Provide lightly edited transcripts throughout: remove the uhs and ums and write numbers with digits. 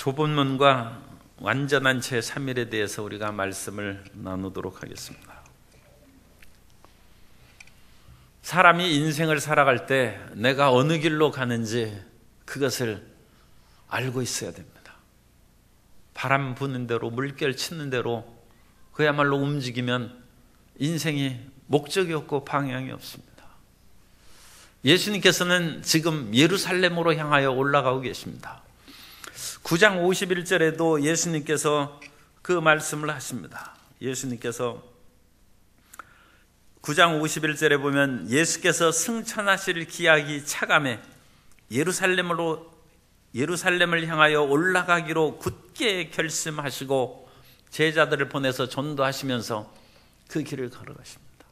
좁은 문과 완전한 제3일에 대해서 우리가 말씀을 나누도록 하겠습니다. 사람이 인생을 살아갈 때 내가 어느 길로 가는지 그것을 알고 있어야 됩니다. 바람 부는 대로, 물결 치는 대로 그야말로 움직이면 인생이 목적이 없고 방향이 없습니다. 예수님께서는 지금 예루살렘으로 향하여 올라가고 계십니다. 9장 51절에도 예수님께서 그 말씀을 하십니다. 예수님께서 9장 51절에 보면 예수께서 승천하실 기약이 차감해 예루살렘을 향하여 올라가기로 굳게 결심하시고 제자들을 보내서 전도하시면서 그 길을 걸어가십니다.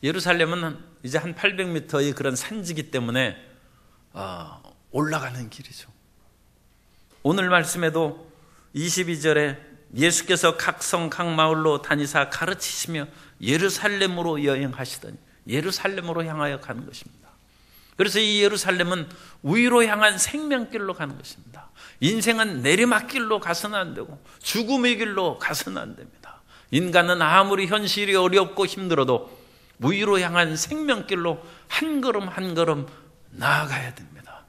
예루살렘은 이제 한 800m의 그런 산지기 때문에 올라가는 길이죠. 오늘 말씀에도 22절에 예수께서 각 성 각 마을로 다니사 가르치시며 예루살렘으로 여행하시더니 예루살렘으로 향하여 가는 것입니다. 그래서 이 예루살렘은 위로 향한 생명길로 가는 것입니다. 인생은 내리막길로 가서는 안 되고 죽음의 길로 가서는 안 됩니다. 인간은 아무리 현실이 어렵고 힘들어도 위로 향한 생명길로 한 걸음 한 걸음 나아가야 됩니다.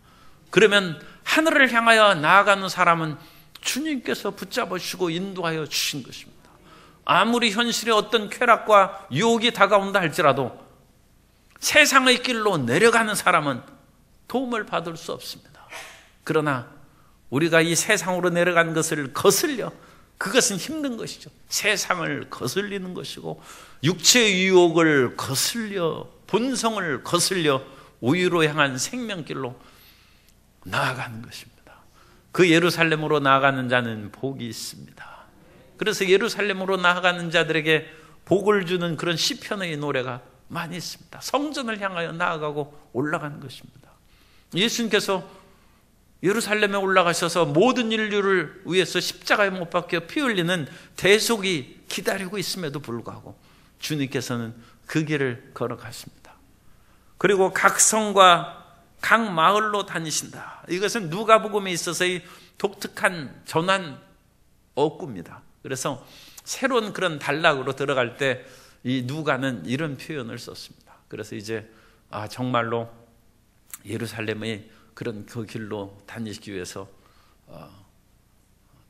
그러면 하늘을 향하여 나아가는 사람은 주님께서 붙잡으시고 인도하여 주신 것입니다. 아무리 현실에 어떤 쾌락과 유혹이 다가온다 할지라도 세상의 길로 내려가는 사람은 도움을 받을 수 없습니다. 그러나 우리가 이 세상으로 내려간 것을 거슬려, 그것은 힘든 것이죠. 세상을 거슬리는 것이고 육체의 유혹을 거슬려, 본성을 거슬려 위로 향한 생명길로 나아가는 것입니다. 그 예루살렘으로 나아가는 자는 복이 있습니다. 그래서 예루살렘으로 나아가는 자들에게 복을 주는 그런 시편의 노래가 많이 있습니다. 성전을 향하여 나아가고 올라가는 것입니다. 예수님께서 예루살렘에 올라가셔서 모든 인류를 위해서 십자가에 못 박혀 피 흘리는 대속이 기다리고 있음에도 불구하고 주님께서는 그 길을 걸어가십니다. 그리고 각 성과 각 마을로 다니신다. 이것은 누가복음에 있어서의 독특한 전환 어구입니다. 그래서 새로운 그런 단락으로 들어갈 때 이 누가는 이런 표현을 썼습니다. 그래서 이제 정말로 예루살렘의 그런 그 길로 다니기 위해서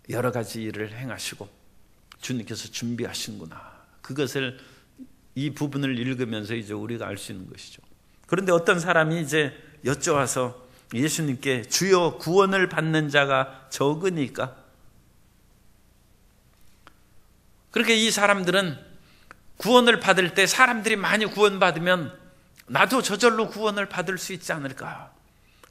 여러 가지 일을 행하시고 주님께서 준비하시는구나. 그것을 이 부분을 읽으면서 이제 우리가 알 수 있는 것이죠. 그런데 어떤 사람이 이제 여쭤와서 예수님께 주여 구원을 받는 자가 적으니까? 그렇게 이 사람들은 구원을 받을 때 사람들이 많이 구원받으면 나도 저절로 구원을 받을 수 있지 않을까?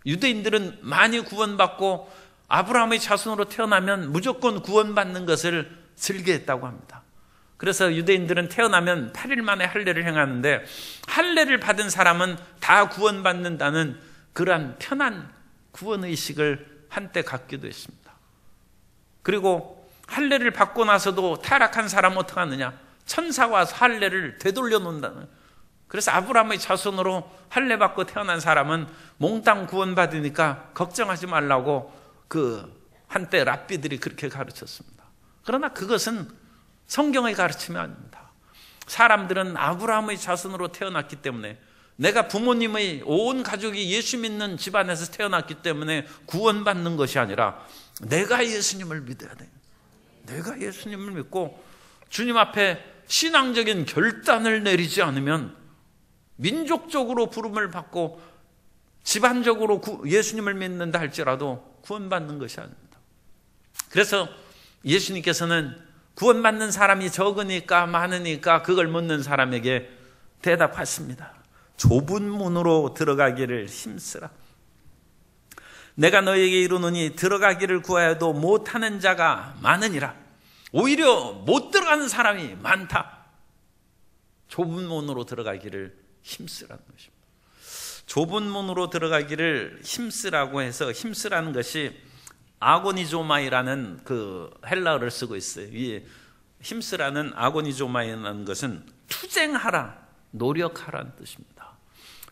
유대인들은 많이 구원받고 아브라함의 자손으로 태어나면 무조건 구원받는 것을 즐겨했다고 합니다. 그래서 유대인들은 태어나면 8일 만에 할례를 행하는데 할례를 받은 사람은 다 구원받는다는 그러한 편한 구원의식을 한때 갖기도 했습니다. 그리고 할례를 받고 나서도 타락한 사람은 어떻게 하느냐? 천사가 와서 할례를 되돌려 놓는다는. 그래서 아브라함의 자손으로 할례 받고 태어난 사람은 몽땅 구원받으니까 걱정하지 말라고 한때 랍비들이 그렇게 가르쳤습니다. 그러나 그것은 성경의 가르침이 아닙니다. 사람들은 아브라함의 자손으로 태어났기 때문에, 내가 부모님의 온 가족이 예수 믿는 집안에서 태어났기 때문에 구원받는 것이 아니라 내가 예수님을 믿어야 돼요. 내가 예수님을 믿고 주님 앞에 신앙적인 결단을 내리지 않으면 민족적으로 부름을 받고 집안적으로 예수님을 믿는다 할지라도 구원받는 것이 아닙니다. 그래서 예수님께서는 구원받는 사람이 적으니까 많으니까 그걸 묻는 사람에게 대답하십니다. 좁은 문으로 들어가기를 힘쓰라. 내가 너에게 이르노니 들어가기를 구하여도 못하는 자가 많으니라. 오히려 못 들어가는 사람이 많다. 좁은 문으로 들어가기를 힘쓰라는 것입니다. 좁은 문으로 들어가기를 힘쓰라고 해서, 힘쓰라는 것이 아고니조마이라는 그 헬라어를 쓰고 있어요. 이 힘쓰라는 아고니조마이라는 것은 투쟁하라, 노력하라는 뜻입니다.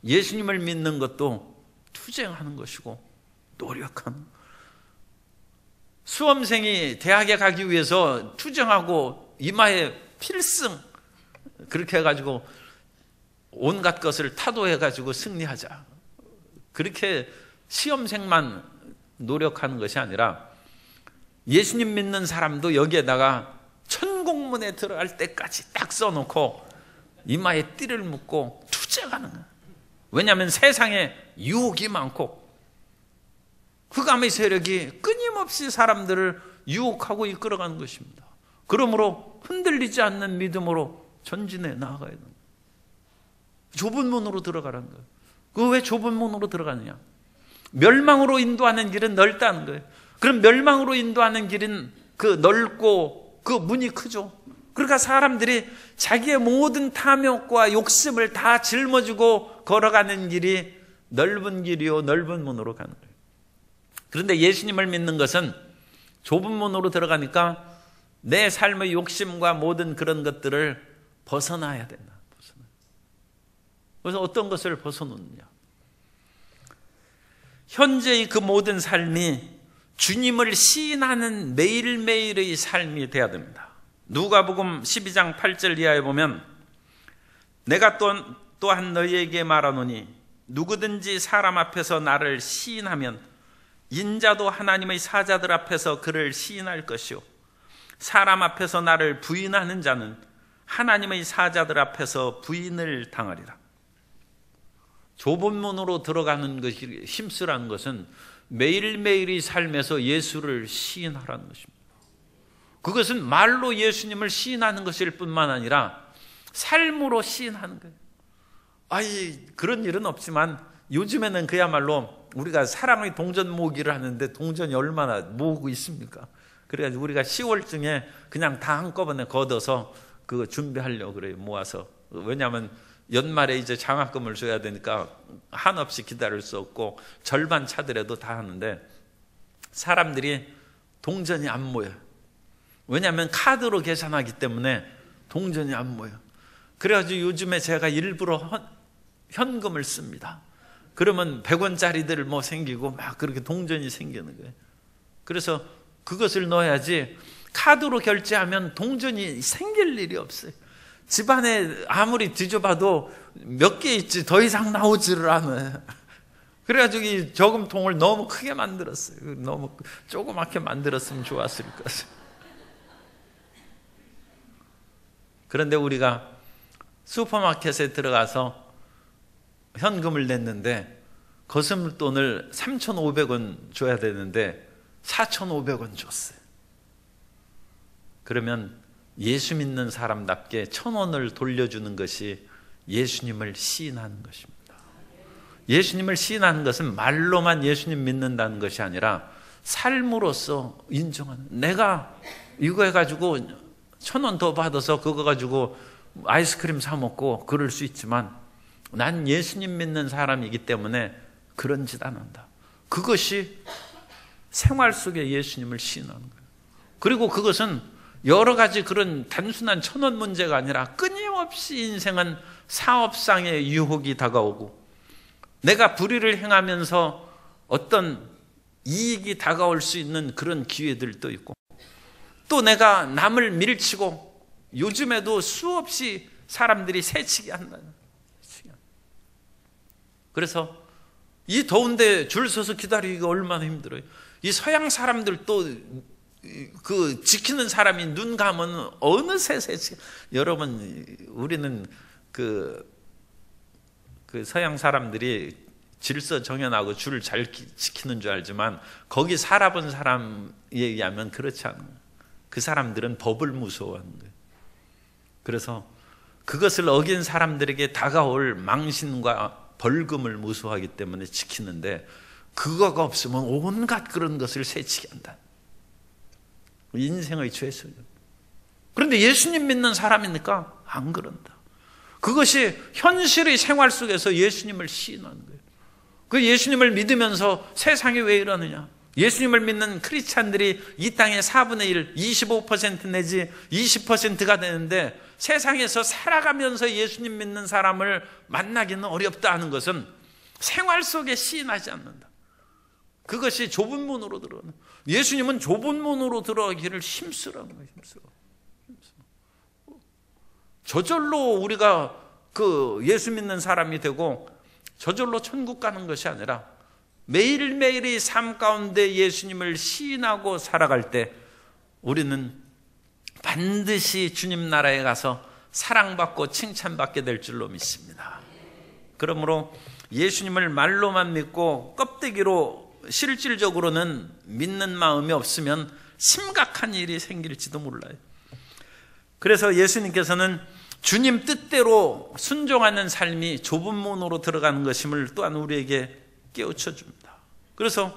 예수님을 믿는 것도 투쟁하는 것이고 노력하는. 수험생이 대학에 가기 위해서 투정하고 이마에 필승 그렇게 해가지고 온갖 것을 타도해가지고 승리하자. 그렇게 시험생만 노력하는 것이 아니라 예수님 믿는 사람도 여기에다가 천공문에 들어갈 때까지 딱 써놓고 이마에 띠를 묶고 투쟁하는 거예요. 왜냐하면 세상에 유혹이 많고 흑암의 세력이 끊임없이 사람들을 유혹하고 이끌어가는 것입니다. 그러므로 흔들리지 않는 믿음으로 전진해 나아가야 됩니다. 좁은 문으로 들어가라는 거예요. 그 왜 좁은 문으로 들어가느냐? 멸망으로 인도하는 길은 넓다는 거예요. 그럼 멸망으로 인도하는 길은 그 넓고 그 문이 크죠. 그러니까 사람들이 자기의 모든 탐욕과 욕심을 다 짊어지고 걸어가는 길이 넓은 길이요 넓은 문으로 가는 거예요. 그런데 예수님을 믿는 것은 좁은 문으로 들어가니까 내 삶의 욕심과 모든 그런 것들을 벗어나야 된다. 그래서 어떤 것을 벗어놓느냐? 현재의 그 모든 삶이 주님을 시인하는 매일매일의 삶이 되어야 됩니다. 누가복음 12장 8절 이하에 보면 내가 또한 너희에게 말하노니 누구든지 사람 앞에서 나를 시인하면 인자도 하나님의 사자들 앞에서 그를 시인할 것이요 사람 앞에서 나를 부인하는 자는 하나님의 사자들 앞에서 부인을 당하리라. 좁은 문으로 들어가는 것이 힘쓰라는 것은 매일매일의 삶에서 예수를 시인하라는 것입니다. 그것은 말로 예수님을 시인하는 것일 뿐만 아니라 삶으로 시인하는 거예요. 그런 일은 없지만 요즘에는 그야말로 우리가 사랑의 동전 모으기를 하는데 동전이 얼마나 모으고 있습니까? 그래가지고 우리가 10월쯤에 그냥 다 한꺼번에 걷어서 그거 준비하려고 그래요. 모아서. 왜냐하면 연말에 이제 장학금을 줘야 되니까 한없이 기다릴 수 없고 절반 차더라도 다 하는데 사람들이 동전이 안 모여요. 왜냐하면 카드로 계산하기 때문에 동전이 안 모여요. 그래가지고 요즘에 제가 일부러 현금을 씁니다. 그러면 100원짜리들 뭐 생기고 막 그렇게 동전이 생기는 거예요. 그래서 그것을 넣어야지 카드로 결제하면 동전이 생길 일이 없어요. 집안에 아무리 뒤져봐도 몇 개 있지 더 이상 나오지를 않아요. 그래가지고 이 저금통을 너무 크게 만들었어요. 너무 조그맣게 만들었으면 좋았을 것을. 그런데 우리가 슈퍼마켓에 들어가서 현금을 냈는데 거스물돈을 3,500원 줘야 되는데 4,500원 줬어요. 그러면 예수 믿는 사람답게 1,000원을 돌려주는 것이 예수님을 시인하는 것입니다. 예수님을 시인하는 것은 말로만 예수님 믿는다는 것이 아니라 삶으로서 인정하는, 내가 이거 해가지고 1,000원 더 받아서 그거 가지고 아이스크림 사 먹고 그럴 수 있지만 난 예수님 믿는 사람이기 때문에 그런 짓 안 한다. 그것이 생활 속에 예수님을 시인하는 거예요. 그리고 그것은 여러 가지 그런 단순한 1,000원 문제가 아니라 끊임없이 인생은 사업상의 유혹이 다가오고 내가 불의를 행하면서 어떤 이익이 다가올 수 있는 그런 기회들도 있고 또 내가 남을 밀치고 요즘에도 수없이 사람들이 새치기 한다는 거예요. 그래서 이 더운데 줄 서서 기다리기가 얼마나 힘들어요. 이 서양 사람들도 그 지키는 사람이 눈 감으면 어느새 새치기. 여러분 우리는 그 서양 사람들이 질서 정연하고 줄을 잘 지키는 줄 알지만 거기 살아본 사람에 의하면 그렇지 않아요. 그 사람들은 법을 무서워하는 거예요. 그래서 그것을 어긴 사람들에게 다가올 망신과 벌금을 무서워하기 때문에 지키는데 그거가 없으면 온갖 그런 것을 새치게 한다. 인생의 죄수죠. 그런데 예수님 믿는 사람이니까 안 그런다. 그것이 현실의 생활 속에서 예수님을 시인하는 거예요. 그 예수님을 믿으면서 세상이 왜 이러느냐? 예수님을 믿는 크리스찬들이 이 땅의 4분의 1, 25% 내지 20%가 되는데 세상에서 살아가면서 예수님 믿는 사람을 만나기는 어렵다 하는 것은 생활 속에 시인하지 않는다. 그것이 좁은 문으로 들어가는. 예수님은 좁은 문으로 들어가기를 힘쓰라는 거예요. 힘쓰라. 저절로 우리가 예수 믿는 사람이 되고 저절로 천국 가는 것이 아니라 매일매일의 삶 가운데 예수님을 시인하고 살아갈 때 우리는 반드시 주님 나라에 가서 사랑받고 칭찬받게 될 줄로 믿습니다. 그러므로 예수님을 말로만 믿고 껍데기로 실질적으로는 믿는 마음이 없으면 심각한 일이 생길지도 몰라요. 그래서 예수님께서는 주님 뜻대로 순종하는 삶이 좁은 문으로 들어가는 것임을 또한 우리에게 깨우쳐 줍니다. 그래서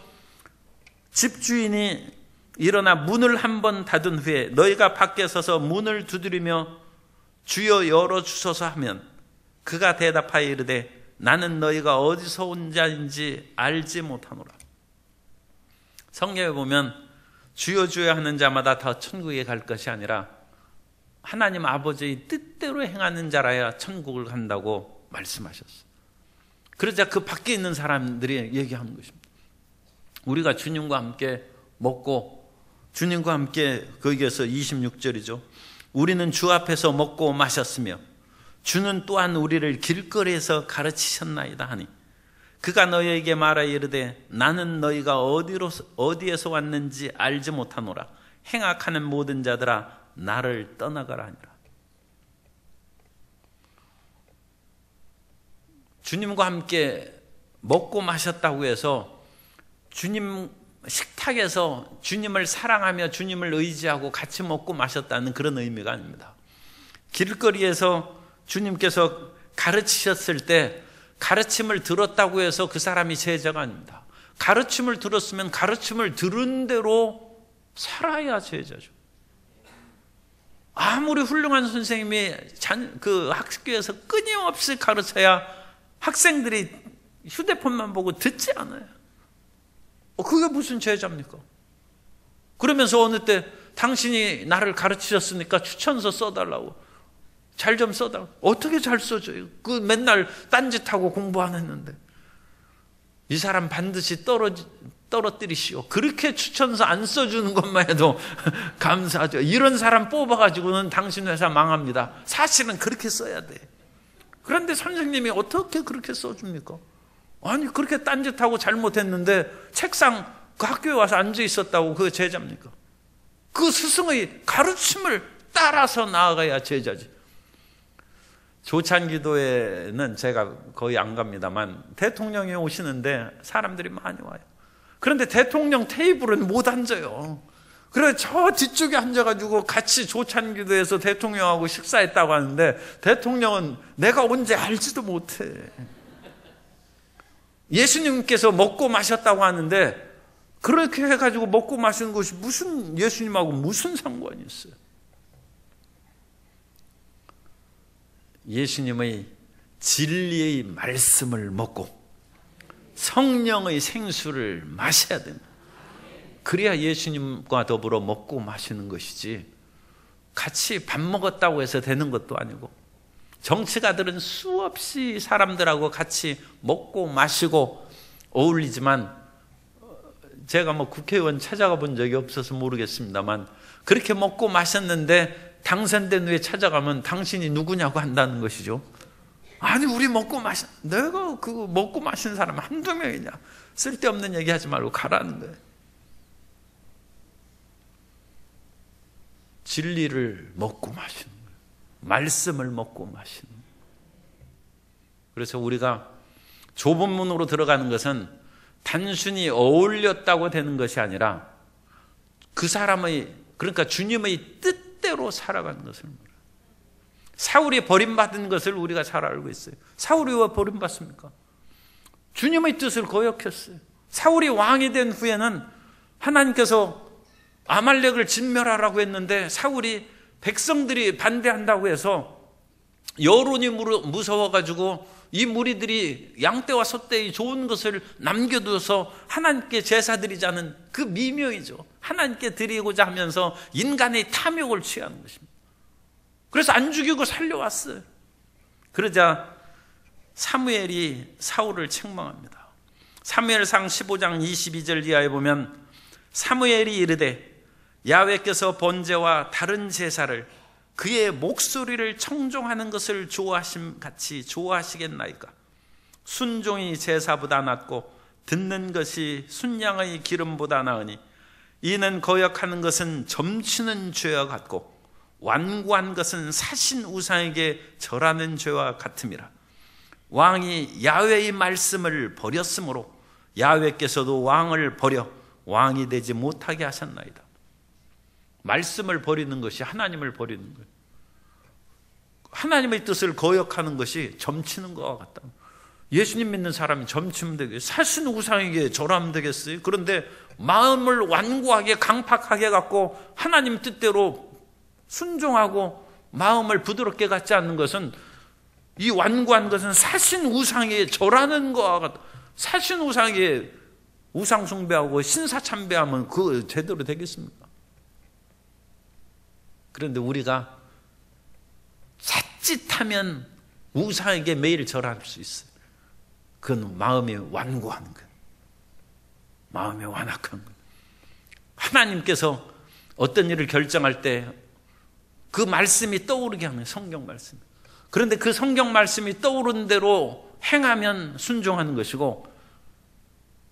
집주인이 일어나 문을 한번 닫은 후에 너희가 밖에 서서 문을 두드리며 주여 열어주소서 하면 그가 대답하여 이르되 나는 너희가 어디서 온 자인지 알지 못하노라. 성경에 보면 주여 주여 하는 자마다 다 천국에 갈 것이 아니라 하나님 아버지의 뜻대로 행하는 자라야 천국을 간다고 말씀하셨어요. 그러자 그 밖에 있는 사람들이 얘기하는 것입니다. 우리가 주님과 함께 먹고 주님과 함께, 거기에서 26절이죠. 우리는 주 앞에서 먹고 마셨으며 주는 또한 우리를 길거리에서 가르치셨나이다 하니 그가 너희에게 말하여 이르되 나는 너희가 어디에서 왔는지 알지 못하노라. 행악하는 모든 자들아 나를 떠나가라 하니라. 주님과 함께 먹고 마셨다고 해서 주님 식탁에서 주님을 사랑하며 주님을 의지하고 같이 먹고 마셨다는 그런 의미가 아닙니다. 길거리에서 주님께서 가르치셨을 때 가르침을 들었다고 해서 그 사람이 제자가 아닙니다. 가르침을 들었으면 가르침을 들은 대로 살아야 제자죠. 아무리 훌륭한 선생님이 그 학교에서 끊임없이 가르쳐야 학생들이 휴대폰만 보고 듣지 않아요. 그게 무슨 제자입니까? 그러면서 어느 때 당신이 나를 가르치셨으니까 추천서 써달라고, 잘 좀 써달라고. 어떻게 잘 써줘요? 그 맨날 딴짓하고 공부 안 했는데. 이 사람 반드시 떨어뜨리시오. 그렇게 추천서 안 써주는 것만 해도 감사하죠. 이런 사람 뽑아가지고는 당신 회사 망합니다. 사실은 그렇게 써야 돼. 그런데 선생님이 어떻게 그렇게 써줍니까? 아니 그렇게 딴짓하고 잘못했는데 책상 그 학교에 와서 앉아 있었다고 그게 제자입니까? 그 스승의 가르침을 따라서 나아가야 제자지. 조찬기도회는 제가 거의 안 갑니다만 대통령이 오시는데 사람들이 많이 와요. 그런데 대통령 테이블은 못 앉아요. 그래서 저 뒤쪽에 앉아가지고 같이 조찬기도에서 대통령하고 식사했다고 하는데 대통령은 내가 언제 알지도 못해. 예수님께서 먹고 마셨다고 하는데 그렇게 해가지고 먹고 마시는 것이 무슨 예수님하고 무슨 상관이 있어요? 예수님의 진리의 말씀을 먹고 성령의 생수를 마셔야 됩니다. 그래야 예수님과 더불어 먹고 마시는 것이지 같이 밥 먹었다고 해서 되는 것도 아니고, 정치가들은 수없이 사람들하고 같이 먹고 마시고 어울리지만 제가 국회의원 찾아가 본 적이 없어서 모르겠습니다만 그렇게 먹고 마셨는데 당선된 후에 찾아가면 당신이 누구냐고 한다는 것이죠. 아니 우리 내가 그거 먹고 마신 사람 한두 명이냐, 쓸데없는 얘기하지 말고 가라는 거예요. 진리를 먹고 마시는 거예요. 말씀을 먹고 마시는 거예요. 그래서 우리가 좁은 문으로 들어가는 것은 단순히 어울렸다고 되는 것이 아니라 그 사람의, 그러니까 주님의 뜻대로 살아가는 것을 말해요. 사울이 버림받은 것을 우리가 잘 알고 있어요. 사울이 왜 버림받습니까? 주님의 뜻을 거역했어요. 사울이 왕이 된 후에는 하나님께서 아말렉을 진멸하라고 했는데 사울이 백성들이 반대한다고 해서 여론이 무서워가지고 이 무리들이 양떼와 소떼의 좋은 것을 남겨두어서 하나님께 제사 드리자는 그 미명이죠. 하나님께 드리고자 하면서 인간의 탐욕을 취하는 것입니다. 그래서 안 죽이고 살려왔어요. 그러자 사무엘이 사울을 책망합니다. 사무엘상 15장 22절 이하에 보면 사무엘이 이르되 야훼께서 번제와 다른 제사를 그의 목소리를 청종하는 것을 좋아하심 같이 좋아하시겠나이까. 순종이 제사보다 낫고 듣는 것이 순양의 기름보다 나으니 이는 거역하는 것은 점치는 죄와 같고 완고한 것은 사신 우상에게 절하는 죄와 같음이라. 왕이 야훼의 말씀을 버렸으므로 야훼께서도 왕을 버려 왕이 되지 못하게 하셨나이다. 말씀을 버리는 것이 하나님을 버리는 거예요. 하나님의 뜻을 거역하는 것이 점치는 것과 같다. 예수님 믿는 사람이 점치면 되겠어요? 사신 우상에게 절하면 되겠어요? 그런데 마음을 완고하게 강팍하게 갖고 하나님 뜻대로 순종하고 마음을 부드럽게 갖지 않는 것은, 이 완고한 것은 사신 우상에 절하는 것과 같다. 사신 우상에 우상 숭배하고 신사 참배하면 그거 제대로 되겠습니까? 그런데 우리가 자칫하면 우상에게 매일 절할 수 있어요. 그건 마음이 완고한 거예요. 마음이 완악한 거예요. 하나님께서 어떤 일을 결정할 때 그 말씀이 떠오르게 하는 성경 말씀. 그런데 그 성경 말씀이 떠오른 대로 행하면 순종하는 것이고,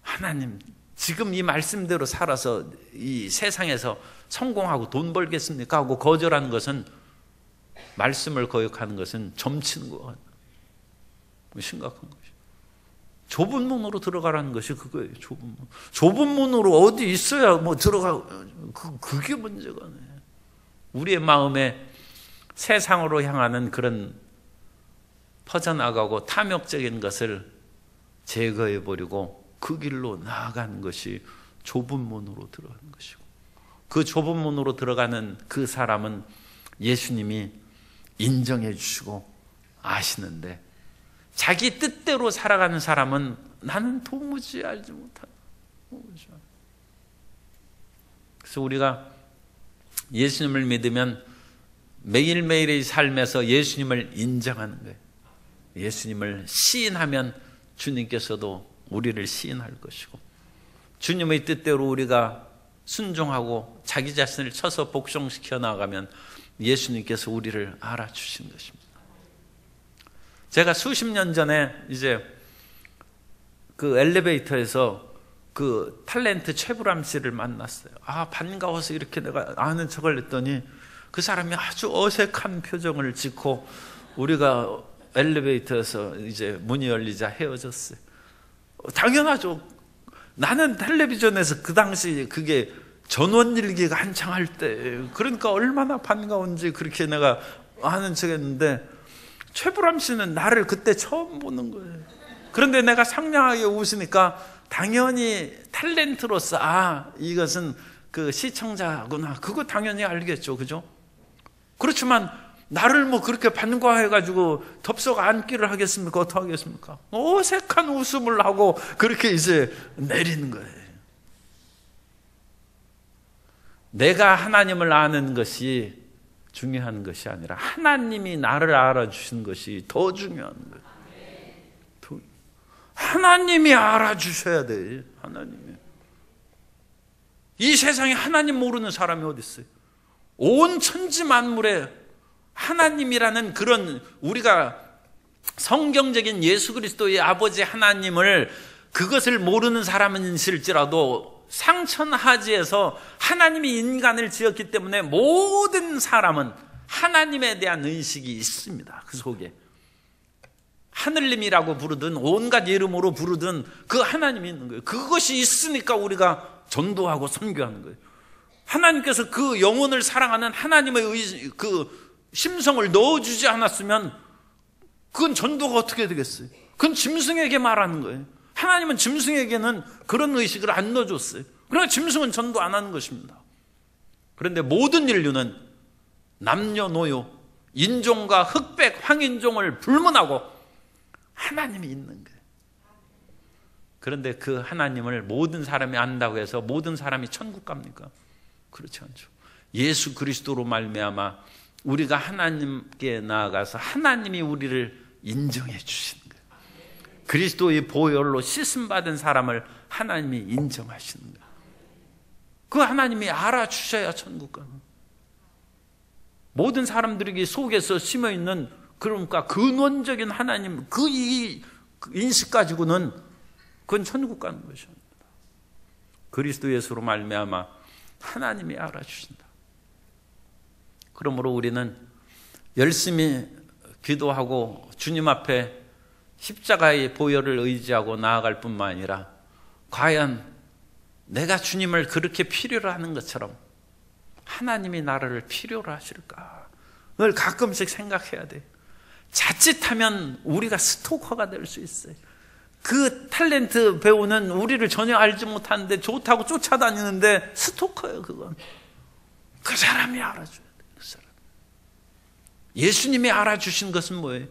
하나님 지금 이 말씀대로 살아서 이 세상에서 성공하고 돈 벌겠습니까? 하고 거절하는 것은, 말씀을 거역하는 것은 점치는 것 같아요. 심각한 것이죠. 좁은 문으로 들어가라는 것이 그거예요. 좁은 문으로 어디 있어야 뭐 들어가, 그게 문제가 아니에요. 우리의 마음에 세상으로 향하는 그런 퍼져나가고 탐욕적인 것을 제거해 버리고 그 길로 나아가는 것이 좁은 문으로 들어가는 것이고, 그 좁은 문으로 들어가는 그 사람은 예수님이 인정해 주시고 아시는데, 자기 뜻대로 살아가는 사람은 나는 도무지 알지 못한다. 그래서 우리가 예수님을 믿으면 매일매일의 삶에서 예수님을 인정하는 거예요. 예수님을 시인하면 주님께서도 우리를 시인할 것이고, 주님의 뜻대로 우리가 순종하고 자기 자신을 쳐서 복종시켜 나가면 예수님께서 우리를 알아주신 것입니다. 제가 수십 년 전에 이제 그 엘리베이터에서 그 탤런트 최불암 씨를 만났어요. 반가워서 이렇게 내가 아는 척을 했더니 그 사람이 아주 어색한 표정을 짓고 우리가 엘리베이터에서 이제 문이 열리자 헤어졌어요. 당연하죠. 나는 텔레비전에서 그 당시 그게 전원일기가 한창 할 때, 그러니까 얼마나 반가운지 그렇게 내가 아는 척 했는데, 최불암 씨는 나를 그때 처음 보는 거예요. 그런데 내가 상냥하게 웃으니까 당연히 탤런트로서 이것은 그 시청자구나, 그거 당연히 알겠죠. 그죠? 그렇지만 나를 뭐 그렇게 반가워해가지고 덥석 안기를 하겠습니까? 어떻게 하겠습니까? 어색한 웃음을 하고 그렇게 이제 내리는 거예요. 내가 하나님을 아는 것이 중요한 것이 아니라 하나님이 나를 알아주시는 것이 더 중요한 거예요. 하나님이 알아주셔야 돼요. 하나님이. 이 세상에 하나님 모르는 사람이 어디 있어요? 온 천지 만물에 하나님이라는 그런, 우리가 성경적인 예수 그리스도의 아버지 하나님을, 그것을 모르는 사람은 있을지라도 상천하지에서 하나님이 인간을 지었기 때문에 모든 사람은 하나님에 대한 의식이 있습니다. 그 속에 하늘님이라고 부르든 온갖 이름으로 부르든 그 하나님이 있는 거예요. 그것이 있으니까 우리가 전도하고 선교하는 거예요. 하나님께서 그 영혼을 사랑하는 하나님의 그 심성을 넣어주지 않았으면 그건 전도가 어떻게 되겠어요? 그건 짐승에게 말하는 거예요. 하나님은 짐승에게는 그런 의식을 안 넣어줬어요. 그러나 짐승은 전도 안 하는 것입니다. 그런데 모든 인류는 남녀노소, 인종과 흑백, 황인종을 불문하고 하나님이 있는 거예요. 그런데 그 하나님을 모든 사람이 안다고 해서 모든 사람이 천국 갑니까? 그렇지 않죠. 예수 그리스도로 말미암아 우리가 하나님께 나아가서 하나님이 우리를 인정해 주시는 거예요. 그리스도의 보혈로 씻음받은 사람을 하나님이 인정하시는 거예요. 그 하나님이 알아주셔야 천국 가는 거예요. 모든 사람들에게 속에서 심어있는 그러니까 근원적인 하나님 그 인식 가지고는 그건 천국 가는 것입니다. 그리스도 예수로 말미암아 하나님이 알아주신다. 그러므로 우리는 열심히 기도하고 주님 앞에 십자가의 보혈을 의지하고 나아갈 뿐만 아니라 과연 내가 주님을 그렇게 필요로 하는 것처럼 하나님이 나를 필요로 하실까? 그걸 가끔씩 생각해야 돼. 자칫하면 우리가 스토커가 될 수 있어요. 그 탤런트 배우는 우리를 전혀 알지 못하는데 좋다고 쫓아다니는데 스토커예요. 그건 그 사람이 알아줘야 돼. 그 사람. 예수님이 알아주신 것은 뭐예요?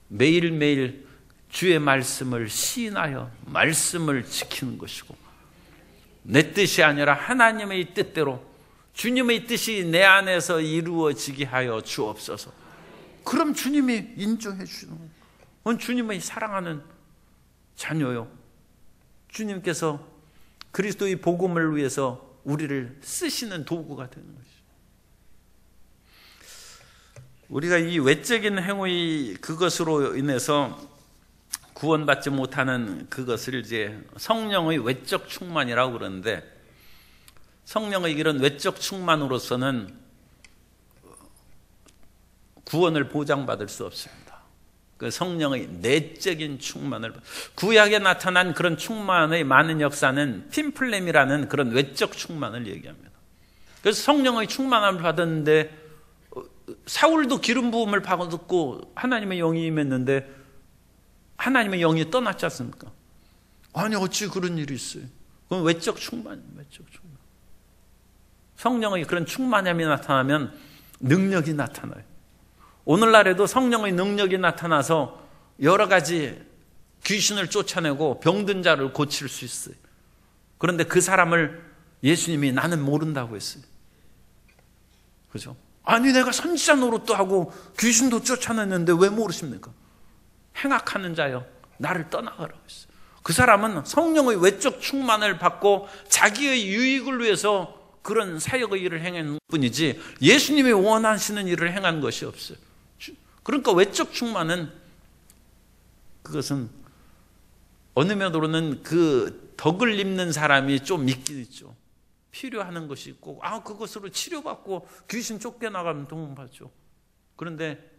매일매일 주의 말씀을 시인하여 말씀을 지키는 것이고, 내 뜻이 아니라 하나님의 뜻대로 주님의 뜻이 내 안에서 이루어지게 하여 주옵소서. 그럼 주님이 인정해 주시는 거예요. 그건 주님의 사랑하는 자녀요. 주님께서 그리스도의 복음을 위해서 우리를 쓰시는 도구가 되는 것이죠. 우리가 이 외적인 행위 그것으로 인해서 구원받지 못하는 그것을 이제 성령의 외적 충만이라고 그러는데, 성령의 이런 외적 충만으로서는 구원을 보장받을 수 없습니다. 그 성령의 내적인 충만을, 구약에 나타난 그런 충만의 많은 역사는 핀플렘이라는 그런 외적 충만을 얘기합니다. 그래서 성령의 충만함을 받았는데 사울도 기름 부음을 받고 하나님의 영이 임했는데 하나님의 영이 떠났지 않습니까? 아니 어찌 그런 일이 있어요? 그건 외적 충만입니다. 외적 충만. 성령의 그런 충만함이 나타나면 능력이 나타나요. 오늘날에도 성령의 능력이 나타나서 여러 가지 귀신을 쫓아내고 병든 자를 고칠 수 있어요. 그런데 그 사람을 예수님이 나는 모른다고 했어요. 그죠? 아니 내가 선지자 노릇도 하고 귀신도 쫓아냈는데 왜 모르십니까? 행악하는 자여 나를 떠나가라고 했어요. 그 사람은 성령의 외적 충만을 받고 자기의 유익을 위해서 그런 사역의 일을 행한 뿐이지 예수님이 원하시는 일을 행한 것이 없어요. 그러니까 외적 충만은 그것은 어느 면으로는 그 덕을 입는 사람이 좀 있긴 있죠. 필요하는 것이 있고 그것으로 치료받고 귀신 쫓겨나가면 도움받죠. 그런데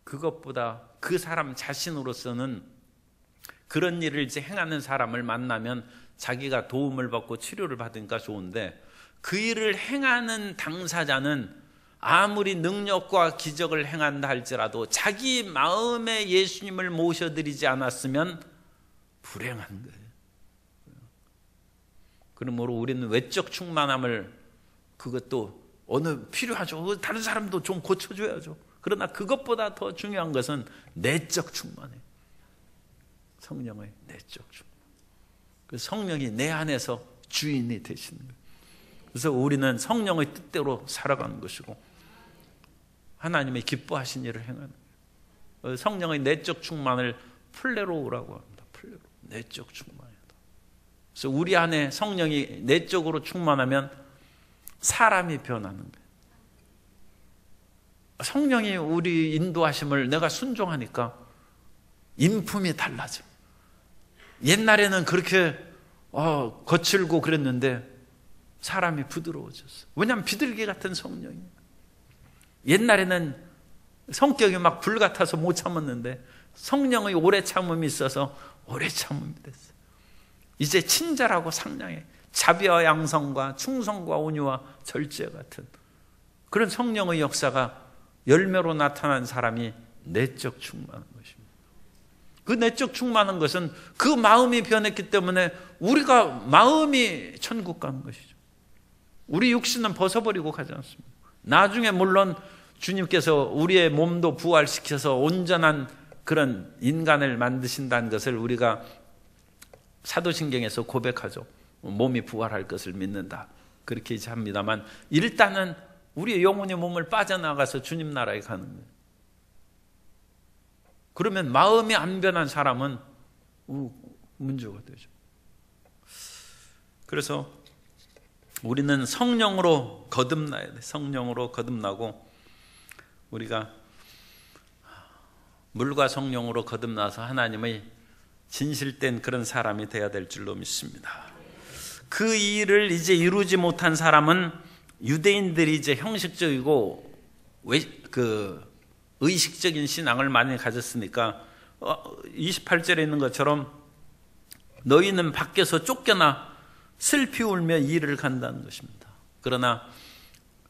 그것보다 그 사람 자신으로서는 그런 일을 이제 행하는 사람을 만나면 자기가 도움을 받고 치료를 받으니까 좋은데, 그 일을 행하는 당사자는 아무리 능력과 기적을 행한다 할지라도 자기 마음에 예수님을 모셔드리지 않았으면 불행한 거예요. 그러므로 우리는 외적 충만함을, 그것도 어느 필요하죠. 다른 사람도 좀 고쳐줘야죠. 그러나 그것보다 더 중요한 것은 내적 충만이에요. 성령의 내적 충만. 그 성령이 내 안에서 주인이 되시는 거예요. 그래서 우리는 성령의 뜻대로 살아가는 것이고 하나님의 기뻐하신 일을 행하는 거예요. 성령의 내적 충만을 플레로우라고 합니다. 플레로, 내적 충만이다. 그래서 우리 안에 성령이 내적으로 충만하면 사람이 변하는 거예요. 성령이 우리 인도하심을 내가 순종하니까 인품이 달라져. 옛날에는 그렇게 거칠고 그랬는데 사람이 부드러워졌어. 왜냐하면 비둘기 같은 성령이에요. 옛날에는 성격이 막 불 같아서 못 참았는데 성령의 오래 참음이 있어서 오래 참음이 됐어요. 이제 친절하고 상냥해. 자비와 양성과 충성과 온유와 절제 같은 그런 성령의 역사가 열매로 나타난 사람이 내적 충만한 것입니다. 그 내적 충만한 것은 그 마음이 변했기 때문에 우리가 마음이 천국 가는 것이죠. 우리 육신은 벗어버리고 가지 않습니다. 나중에 물론 주님께서 우리의 몸도 부활시켜서 온전한 그런 인간을 만드신다는 것을 우리가 사도신경에서 고백하죠. 몸이 부활할 것을 믿는다. 그렇게 이제 합니다만 일단은 우리의 영혼의 몸을 빠져나가서 주님 나라에 가는 거예요. 그러면 마음이 안 변한 사람은 문제가 되죠. 그래서 우리는 성령으로 거듭나야 돼. 성령으로 거듭나고 우리가 물과 성령으로 거듭나서 하나님의 진실된 그런 사람이 되어야 될 줄로 믿습니다. 그 일을 이제 이루지 못한 사람은 유대인들이 이제 형식적이고 의식적인 신앙을 많이 가졌으니까 28절에 있는 것처럼 너희는 밖에서 쫓겨나 슬피 울며 일을 간다는 것입니다. 그러나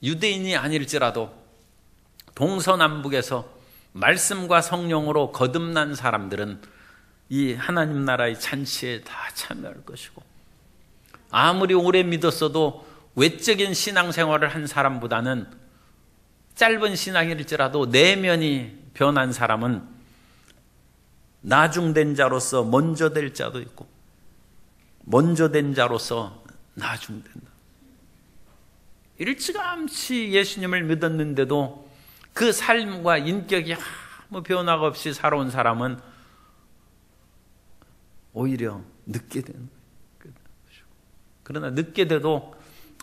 유대인이 아닐지라도 동서남북에서 말씀과 성령으로 거듭난 사람들은 이 하나님 나라의 잔치에 다 참여할 것이고, 아무리 오래 믿었어도 외적인 신앙생활을 한 사람보다는 짧은 신앙일지라도 내면이 변한 사람은 나중된 자로서 먼저 될 자도 있고, 먼저 된 자로서 나중된다. 일찌감치 예수님을 믿었는데도 그 삶과 인격이 아무 변화가 없이 살아온 사람은 오히려 늦게 되는 거예요. 그러나 늦게 돼도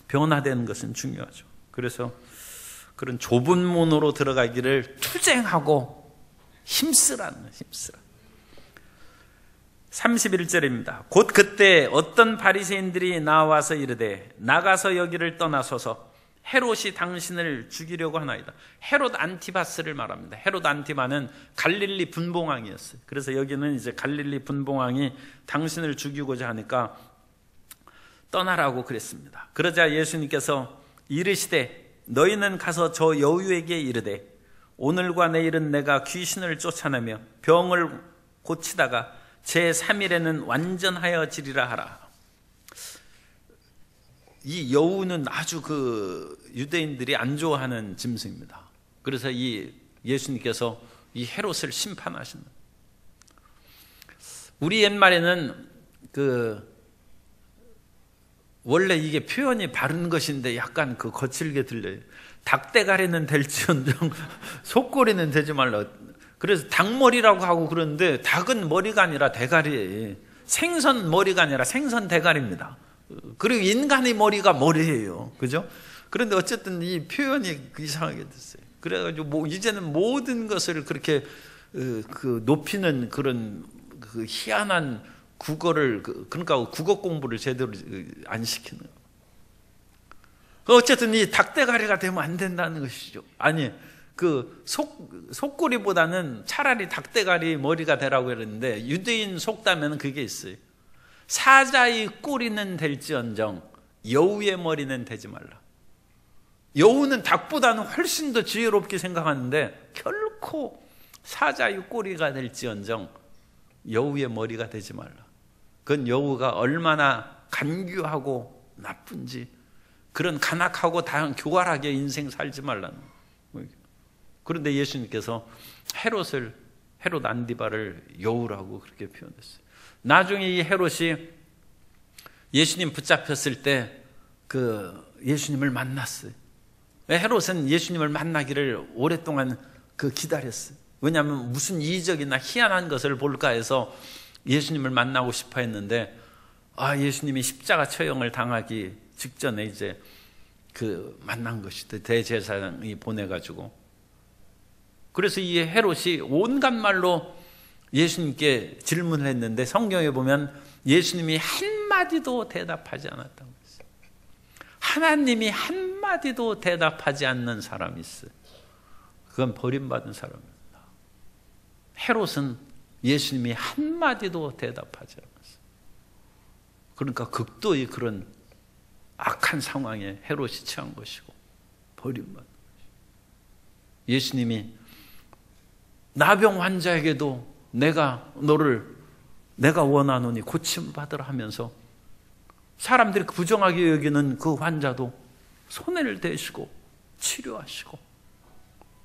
변화되는 것은 중요하죠. 그래서 그런 좁은 문으로 들어가기를 투쟁하고 힘쓰라는 거예요. 힘쓰라. 31절입니다. 곧 그때 어떤 바리새인들이 나와서 이르되 나가서 여기를 떠나소서, 헤롯이 당신을 죽이려고 하나이다. 헤롯 안티바스를 말합니다. 헤롯 안티바는 갈릴리 분봉왕이었어요. 그래서 여기는 이제 갈릴리 분봉왕이 당신을 죽이고자 하니까 떠나라고 그랬습니다. 그러자 예수님께서 이르시되 너희는 가서 저 여우에게 이르되 오늘과 내일은 내가 귀신을 쫓아내며 병을 고치다가 제3일에는 완전하여지리라 하라. 이 여우는 아주 유대인들이 안 좋아하는 짐승입니다. 그래서 이 예수님께서 이 헤롯을 심판하시는. 우리 옛말에는 원래 이게 표현이 바른 것인데 약간 거칠게 들려요. 닭대가리는 될지언정 속꼬리는 되지 말라. 그래서 닭머리라고 하고 그러는데 닭은 머리가 아니라 대가리예요. 생선 머리가 아니라 생선 대가리입니다. 그리고 인간의 머리가 머리예요. 그죠? 그런데 어쨌든 이 표현이 이상하게 됐어요. 그래가지고 이제는 모든 것을 그렇게 높이는 그런 희한한 국어를 그러니까 국어 공부를 제대로 안 시키는 거예요. 어쨌든 이 닭대가리가 되면 안 된다는 것이죠. 아니 속꼬리보다는 차라리 닭대가리 머리가 되라고 그랬는데 유대인 속담에는 그게 있어요. 사자의 꼬리는 될지언정 여우의 머리는 되지 말라. 여우는 닭보다는 훨씬 더 지혜롭게 생각하는데 결코 사자의 꼬리가 될지언정 여우의 머리가 되지 말라. 그건 여우가 얼마나 간교하고 나쁜지, 그런 간악하고 다양한 교활하게 인생 살지 말라는 거예요. 그런데 예수님께서 헤롯 안디바를 여우라고 그렇게 표현했어요. 나중에 이 헤롯이 예수님 붙잡혔을 때 예수님을 만났어요. 헤롯은 예수님을 만나기를 오랫동안 기다렸어요. 왜냐하면 무슨 이적이나 희한한 것을 볼까 해서 예수님을 만나고 싶어 했는데, 예수님이 십자가 처형을 당하기 직전에 이제 만난 것이다. 대제사장이 보내가지고. 그래서 이 헤롯이 온갖 말로 예수님께 질문을 했는데 성경에 보면 예수님이 한마디도 대답하지 않았다고 했어요. 하나님이 한마디도 대답하지 않는 사람이 있어요. 그건 버림받은 사람입니다. 헤롯은 예수님이 한마디도 대답하지 않았어요. 그러니까 극도의 그런 악한 상황에 헤롯이 처한 것이고 버림받은 것이고, 예수님이 나병 환자에게도 내가 원하노니 고침받으라 하면서 사람들이 부정하게 여기는 그 환자도 손을 대시고 치료하시고,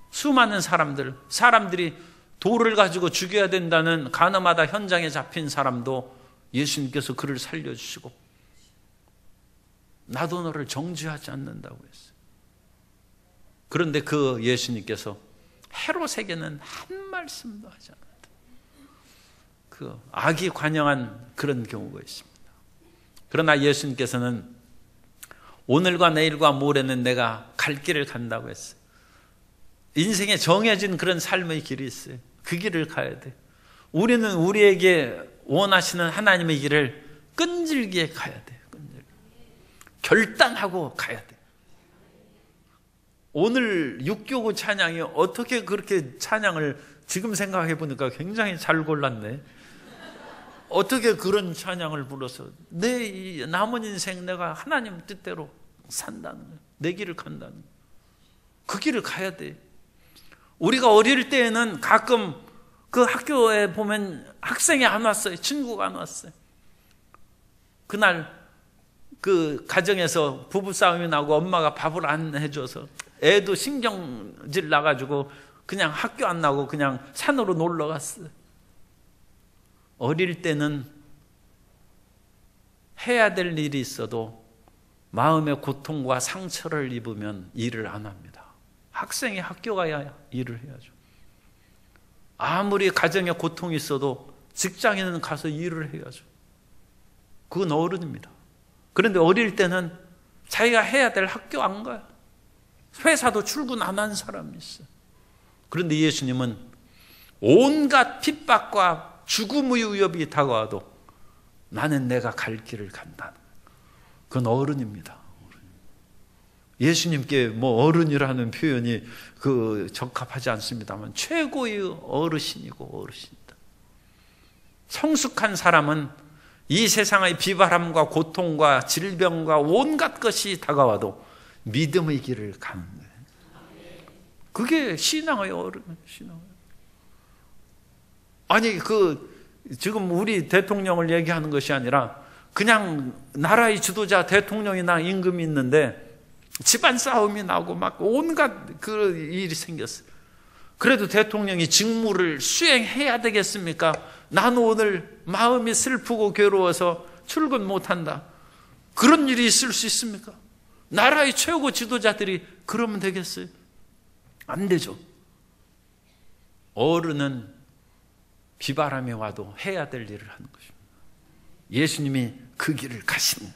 수많은 사람들이 돌을 가지고 죽여야 된다는 가늠하다 현장에 잡힌 사람도 예수님께서 그를 살려주시고, 나도 너를 정죄하지 않는다고 했어요. 그런데 예수님께서 헤롯에게는 한 말씀도 하지 않았다. 그 악이 관영한 그런 경우가 있습니다. 그러나 예수님께서는 오늘과 내일과 모레는 내가 갈 길을 간다고 했어요. 인생에 정해진 그런 삶의 길이 있어요. 그 길을 가야 돼. 우리는 우리에게 원하시는 하나님의 길을 끈질기게 가야 돼요. 결단하고 가야 돼. 오늘 6교구 찬양이 어떻게 그렇게 찬양을 지금 생각해 보니까 굉장히 잘 골랐네. 어떻게 그런 찬양을 불러서 내 남은 인생 내가 하나님 뜻대로 산다는 거야. 내 길을 간다는 거야. 그 길을 가야 돼. 우리가 어릴 때에는 가끔 그 학교에 보면 학생이 안 왔어요. 친구가 안 왔어요. 그날 그 가정에서 부부싸움이 나고 엄마가 밥을 안 해줘서 애도 신경질 나가지고 그냥 학교 안 나고 그냥 산으로 놀러 갔어요. 어릴 때는 해야 될 일이 있어도 마음의 고통과 상처를 입으면 일을 안 합니다. 학생이 학교 가야 일을 해야죠. 아무리 가정에 고통이 있어도 직장에는 가서 일을 해야죠. 그건 어른입니다. 그런데 어릴 때는 자기가 해야 될 학교 안 가요. 회사도 출근 안 한 사람이 있어요. 그런데 예수님은 온갖 핍박과 죽음의 위협이 다가와도 나는 내가 갈 길을 간다. 그건 어른입니다. 예수님께 뭐 어른이라는 표현이 적합하지 않습니다만 최고의 어르신이고 어르신이다. 성숙한 사람은 이 세상의 비바람과 고통과 질병과 온갖 것이 다가와도 믿음의 길을 가는 거예요. 그게 신앙의 어른, 신앙의. 아니 지금 우리 대통령을 얘기하는 것이 아니라 그냥 나라의 지도자 대통령이나 임금이 있는데 집안 싸움이 나고 막 온갖 그 일이 생겼어요. 그래도 대통령이 직무를 수행해야 되겠습니까? 나는 오늘 마음이 슬프고 괴로워서 출근 못한다. 그런 일이 있을 수 있습니까? 나라의 최고 지도자들이 그러면 되겠어요? 안 되죠. 어른은 비바람이 와도 해야 될 일을 하는 것입니다. 예수님이 그 길을 가십니다.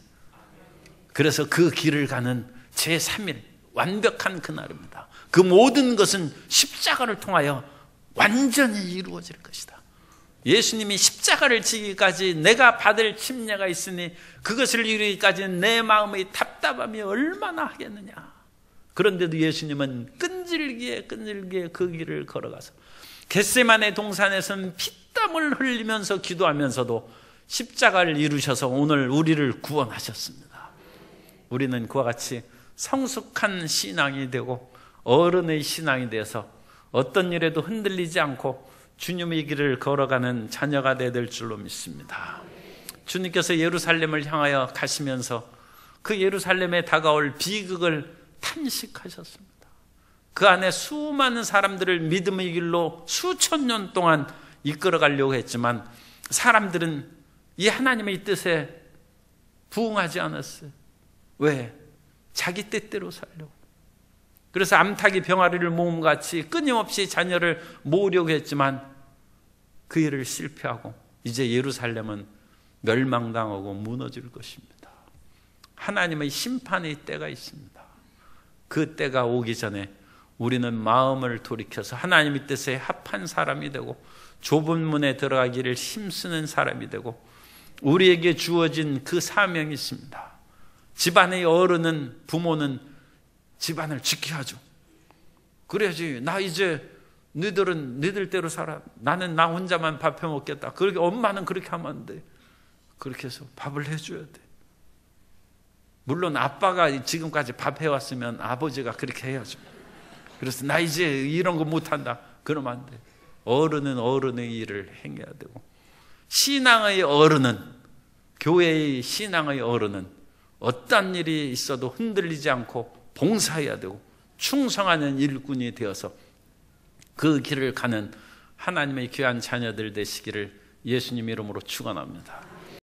그래서 그 길을 가는 제3일 완벽한 그날입니다. 그 모든 것은 십자가를 통하여 완전히 이루어질 것이다. 예수님이 십자가를 지기까지 내가 받을 침례가 있으니 그것을 이루기까지 내 마음의 답답함이 얼마나 하겠느냐. 그런데도 예수님은 끈질기게 그 길을 걸어가서 겟세마네 동산에서는 피땀을 흘리면서 기도하면서도 십자가를 이루셔서 오늘 우리를 구원하셨습니다. 우리는 그와 같이 성숙한 신앙이 되고 어른의 신앙이 되어서 어떤 일에도 흔들리지 않고 주님의 길을 걸어가는 자녀가 되어야 될 줄로 믿습니다. 주님께서 예루살렘을 향하여 가시면서 그 예루살렘에 다가올 비극을 탄식하셨습니다. 그 안에 수많은 사람들을 믿음의 길로 수천 년 동안 이끌어가려고 했지만 사람들은 이 하나님의 뜻에 부응하지 않았어요. 왜? 자기 뜻대로 살려고. 그래서 암탉이 병아리를 모음같이 끊임없이 자녀를 모으려고 했지만 그 일을 실패하고 이제 예루살렘은 멸망당하고 무너질 것입니다. 하나님의 심판의 때가 있습니다. 그 때가 오기 전에 우리는 마음을 돌이켜서 하나님의 뜻에 합한 사람이 되고 좁은 문에 들어가기를 힘쓰는 사람이 되고 우리에게 주어진 그 사명이 있습니다. 집안의 어른은, 부모는 집안을 지켜야죠. 그래야지 나 이제 너희들은 너희들대로 살아. 나는 나 혼자만 밥 해 먹겠다. 그렇게 엄마는 그렇게 하면 안 돼. 그렇게 해서 밥을 해줘야 돼. 물론 아빠가 지금까지 밥 해왔으면 아버지가 그렇게 해야죠. 그래서 나 이제 이런 거 못한다. 그러면 안 돼. 어른은 어른의 일을 행해야 되고 신앙의 어른은, 교회의 신앙의 어른은 어떤 일이 있어도 흔들리지 않고 봉사해야 되고 충성하는 일꾼이 되어서 그 길을 가는 하나님의 귀한 자녀들 되시기를 예수님 이름으로 축원합니다.